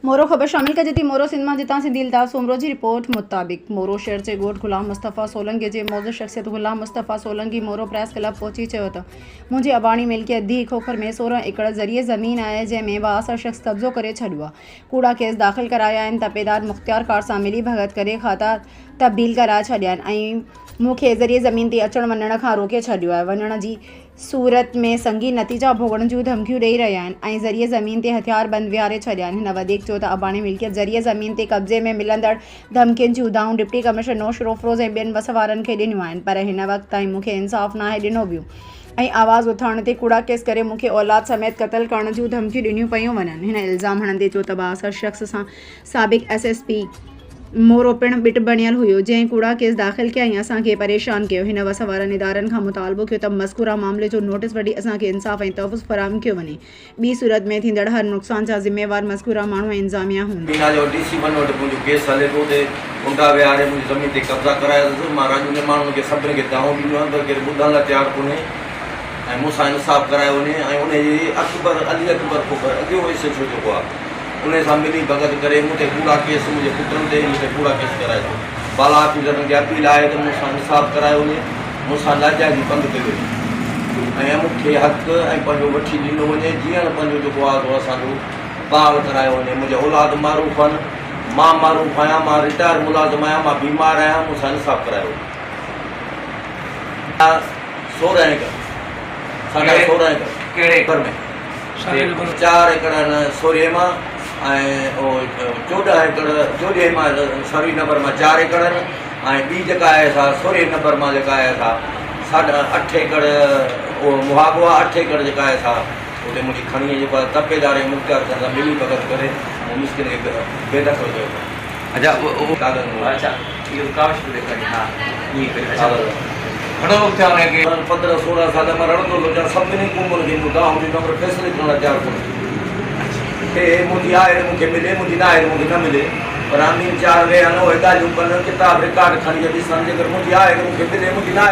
मोरो ख़बर शामिल कर थी। मोरो सिंध में जिता सिंधी अल्ताफ़ सोमरो की रिपोर्ट मुताबिक मोरो शहर के गोठ गुलाम मुस्तफ़ा सोलंकी के मौजूद शख्सियत गुलाम मुस्तफ़ा सोलंकी मोरो प्रेस क्लब पहुंची तो मुझे अबाणी मिल्कियत दी खोखर में 16 एकड़ ज़रिए ज़मीन है जैमें बासा शख्स कब्जो करे छड़ियो कूड़ा केस दाख़िल कराया तपेदार मुख्तियार कार सां मिली भगत करे खाता तब्दील करा छड़िया मुख्य ज़रिए ज़मीन ते अचण वञण खां रोके छड़ियो है। वञण जी सूरत में संगीन नतीजा भोगण जूं धमकियूं ॾेई रहिया आहिनि ज़रिए ज़मीन ते हथियार बंद विहारे छॾिया आहिनि। हिन वधीक चयो त अबाणी मिल्कियत ज़रिए ज़मीन ते कब्ज़े में मिलंदड़ धमकियुनि जूं उदाहूं डिप्टी कमिश्नर नौशर अफरोज़ ऐं ॿियनि बस वारनि खे ॾिनियूं आहिनि, पर हिन वक़्त ताईं मूंखे इंसाफ़ नाहे ॾिनो वियो आवाज़ उथारण ते कूड़ा केस करे मूंखे औलाद समेत क़त्ल करण जूं धमकियूं ॾिनियूं पियूं वञनि। हिन इल्ज़ाम हणंदे चयो त बासर शख़्स सां साबिक़ SSP मोरो पिणु बिट बणियल हुयो जंहिं कूड़ा केस दाख़िल कया ऐं असांखे परेशान कयो। हिन वस वारनि इदारनि खां मुतालबो कयो त मज़कूरा मामले जो नोटिस वठी असांखे इंसाफ़ ऐं तहफ़्फ़ुज़ फराहम कयो वञे। ॿी सूरत में थींदड़ हर नुक़सान जा ज़िम्मेवार मज़कूरा माण्हू ऐं इंतिज़ामिया हूंदी। केस हले थो ते गुंडा विहारे मुंहिंजी ज़मीन ते कब्ज़ा करायो अथसि। मां राजू माण्हुनि खे सभिनी खे दावो ॾींदो आहियां त केरु ॿुधण लाइ तयारु कोन्हे ऐं मूंसां इंसाफ़ करायो वञे ऐं उनजी अली अकबर खोखर अॻियो वयसि छो चुको आहे उन सां मिली भगत करे मूंखे कूड़ा केस मुंहिंजे पुटनि ते मूंखे कूड़ा केस कराए थो। बाला ऑफिसरनि खे अपील आहे त मूंसां इंसाफ़ करायो वञे, मूंसां नाजाइज़ी बंदि कयो वञे ऐं मूंखे हक़ु ऐं पंहिंजो वठी ॾिनो वञे जीअं पंहिंजो जेको आहे असांजो पाल करायो वञे। मुंहिंजा औलाद मारूफ़ आहिनि, मां मारूफ़ आहियां, मां रिटायर मुलाज़िम आहियां, मां बीमार आहियां, मूंसां इंसाफ़ करायो वञे। 16 एकड़ साढा 16 एकड़ कहिड़े एकड़ में 4 एकड़ आहिनि सोरे मां ऐं 14 एकड़ 14 मां सरी नंबर मां 4 एकड़ आहिनि ऐं ॿी जेका आहे असां 16 नंबर मां जेका आहे असां 8.5 एकड़ उहो मुहागो आहे। 8 एकड़ जेका आहे असां उते मुंहिंजी खणी जेको आहे तपेदार ऐं मुख्तियार सां मिली भगत करे ऐं मिस्किन खे बेदख़ल कयो। अच्छा अच्छा इहो काश हा ईअं घणो वक़्तु थियो हुनखे 15-16 साल मां रड़ंदो हुउमि सभिनी क़ौमुनि खे मुद्दाऊं ॾींदो पर फ़ैसिले करण लाइ तयारु कोन्हे। मुंहिंजी आहे मूंखे मिले, मुंहिंजी न आहे मूंखे न मिले, पर आमीन 4 वेहनि उहे ॻाल्हियूं कनि किताब रिकार्ड खणी ॾिसनि जेकर मुंहिंजी आहे मूंखे मिले, मुंहिंजी न आहे।